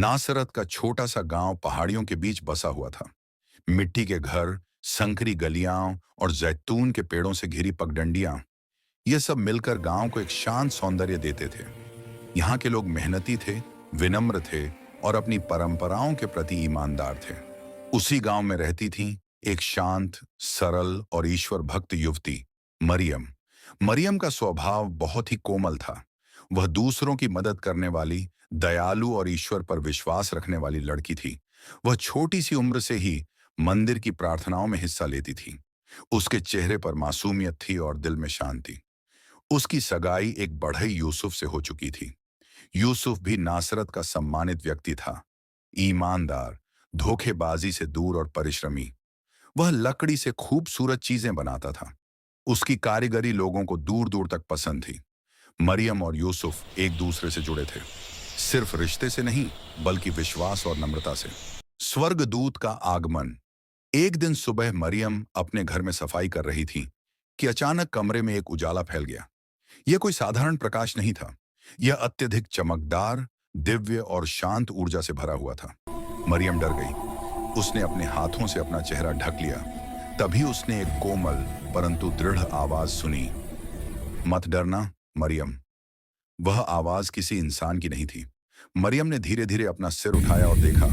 नासरत का छोटा सा गांव पहाड़ियों के बीच बसा हुआ था। मिट्टी के घर, संकरी गलियां और जैतून के पेड़ों से घिरी पगडंडियां, ये सब मिलकर गांव को एक शांत सौंदर्य देते थे। यहाँ के लोग मेहनती थे, विनम्र थे और अपनी परंपराओं के प्रति ईमानदार थे। उसी गांव में रहती थी एक शांत, सरल और ईश्वर भक्त युवती, मरियम। मरियम का स्वभाव बहुत ही कोमल था। वह दूसरों की मदद करने वाली, दयालु और ईश्वर पर विश्वास रखने वाली लड़की थी। वह छोटी सी उम्र से ही मंदिर की प्रार्थनाओं में हिस्सा लेती थी। उसके चेहरे पर मासूमियत थी और दिल में शांति। उसकी सगाई एक बढ़ई यूसुफ से हो चुकी थी। यूसुफ भी नासरत का सम्मानित व्यक्ति था, ईमानदार, धोखेबाजी से दूर और परिश्रमी। वह लकड़ी से खूबसूरत चीजें बनाता था। उसकी कारीगरी लोगों को दूर दूर तक पसंद थी। मरियम और यूसुफ एक दूसरे से जुड़े थे, सिर्फ रिश्ते से नहीं बल्कि विश्वास और नम्रता से। स्वर्गदूत का आगमन। एक दिन सुबह मरियम अपने घर में सफाई कर रही थी कि अचानक कमरे में एक उजाला फैल गया। यह कोई साधारण प्रकाश नहीं था। यह अत्यधिक चमकदार, दिव्य और शांत ऊर्जा से भरा हुआ था। मरियम डर गई। उसने अपने हाथों से अपना चेहरा ढक लिया। तभी उसने एक कोमल परंतु दृढ़ आवाज सुनी, मत डरना मरियम। वह आवाज किसी इंसान की नहीं थी। मरियम ने धीरे धीरे अपना सिर उठाया और देखा।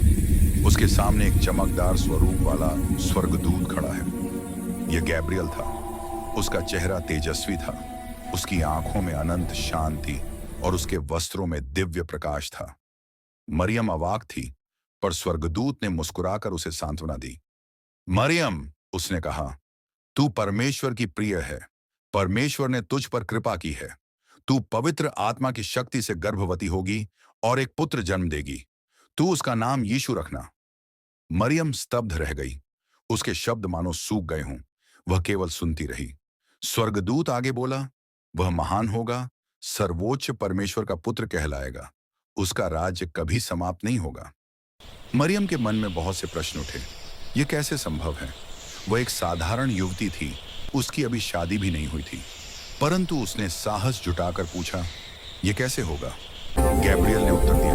उसके सामने एक चमकदार स्वरूप वाला स्वर्गदूत खड़ा है। यह गैब्रियल था। उसका चेहरा तेजस्वी था। उसकी आंखों में अनंत शांति और उसके वस्त्रों में दिव्य प्रकाश था। मरियम अवाक थी, पर स्वर्गदूत ने मुस्कुराकर उसे सांत्वना दी। मरियम, उसने कहा, तू परमेश्वर की प्रिय है। परमेश्वर ने तुझ पर कृपा की है। तू पवित्र आत्मा की शक्ति से गर्भवती होगी और एक पुत्र जन्म देगी। तू उसका नाम यीशु रखना। मरियम स्तब्ध रह गई। उसके शब्द मानो सूख गए हों। वह केवल सुनती रही। स्वर्गदूत आगे बोला, वह महान होगा, सर्वोच्च परमेश्वर का पुत्र कहलाएगा। उसका राज्य कभी समाप्त नहीं होगा। मरियम के मन में बहुत से प्रश्न उठे। यह कैसे संभव है? वह एक साधारण युवती थी। उसकी अभी शादी भी नहीं हुई थी। परंतु उसने साहस जुटाकर पूछा, यह कैसे होगा? गैब्रियल ने उत्तर दिया,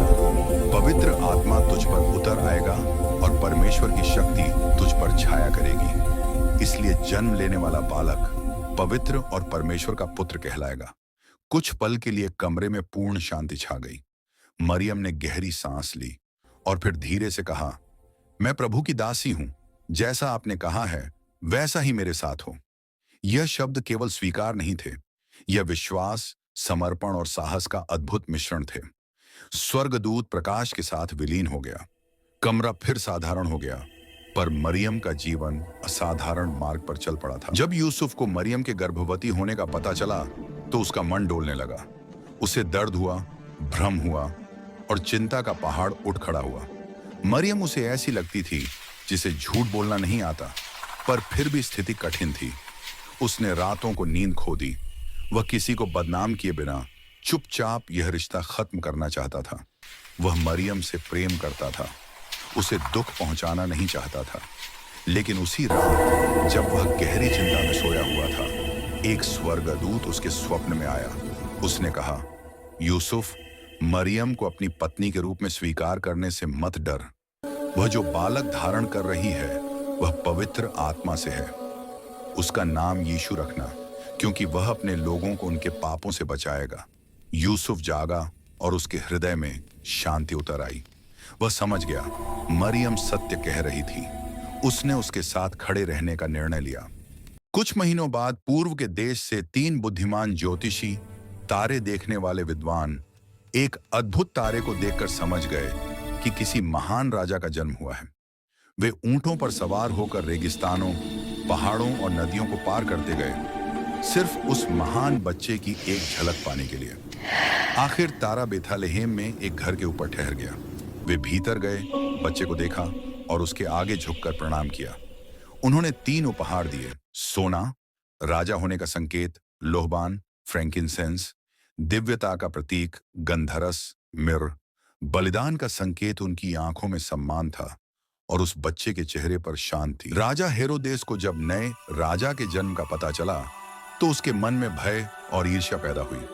पवित्र आत्मा तुझ पर उतर आएगा और परमेश्वर की शक्ति तुझ पर छाया करेगी। इसलिए जन्म लेने वाला बालक पवित्र और परमेश्वर का पुत्र कहलाएगा। कुछ पल के लिए कमरे में पूर्ण शांति छा गई। मरियम ने गहरी सांस ली और फिर धीरे से कहा, मैं प्रभु की दासी हूं। जैसा आपने कहा है वैसा ही मेरे साथ हो। यह शब्द केवल स्वीकार नहीं थे, यह विश्वास, समर्पण और साहस का अद्भुत मिश्रण थे। स्वर्गदूत प्रकाश के साथ विलीन हो गया। कमरा फिर साधारण हो गया, पर मरियम का जीवन असाधारण मार्ग पर चल पड़ा था। जब यूसुफ को मरियम के गर्भवती होने का पता चला तो उसका मन डोलने लगा। उसे दर्द हुआ, भ्रम हुआ और चिंता का पहाड़ उठ खड़ा हुआ। मरियम उसे ऐसी लगती थी जिसे झूठ बोलना नहीं आता, पर फिर भी स्थिति कठिन थी। उसने रातों को नींद खो दी। वह किसी को बदनाम किए बिना चुपचाप यह रिश्ता खत्म करना चाहता था। वह मरियम से प्रेम करता था, उसे दुख पहुंचाना नहीं चाहता था। लेकिन उसी रात जब वह गहरी चिंता में सोया हुआ था, एक स्वर्गदूत उसके स्वप्न में आया। उसने कहा, यूसुफ, मरियम को अपनी पत्नी के रूप में स्वीकार करने से मत डर। वह जो बालक धारण कर रही है वह पवित्र आत्मा से है। उसका नाम यीशु रखना, क्योंकि वह अपने लोगों को उनके पापों से बचाएगा। यूसुफ जागा और उसके हृदय में शांति उतर आई। वह समझ गया मरियम सत्य कह रही थी। उसने उसके साथ खड़े रहने का निर्णय लिया। कुछ महीनों बाद पूर्व के देश से 3 बुद्धिमान ज्योतिषी, तारे देखने वाले विद्वान, एक अद्भुत तारे को देखकर समझ गए कि किसी महान राजा का जन्म हुआ है। वे ऊंटों पर सवार होकर रेगिस्तानों, पहाड़ों और नदियों को पार करते गए, सिर्फ उस महान बच्चे की एक झलक पाने के लिए। आखिर तारा बेथलेहेम में एक घर के ऊपर ठहर गया। वे भीतर गए, बच्चे को देखा और उसके आगे झुककर प्रणाम किया। उन्होंने 3 उपहार दिए, सोना, राजा होने का संकेत, लोहबान, फ्रैंकिनसेंस, दिव्यता का प्रतीक, गंधरस, मिर। बलिदान का संकेत उनकी आंखों में सम्मान था और उस बच्चे के चेहरे पर शांति। राजा हेरोदेस को जब नए राजा के जन्म का पता चला तो उसके मन में भय और ईर्ष्या पैदा हुई।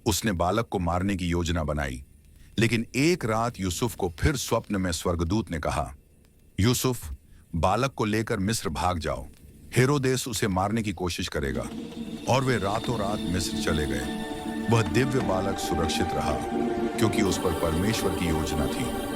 उसने बालक को मारने की योजना बनाई, लेकिन एक रात यूसुफ को फिर स्वप्न में स्वर्गदूत ने कहा, यूसुफ, बालक को लेकर मिस्र भाग जाओ। हेरोदेस उसे मारने की कोशिश करेगा। और वे रातों रात मिस्र चले गए। वह दिव्य बालक सुरक्षित रहा, क्योंकि उस पर परमेश्वर की योजना थी।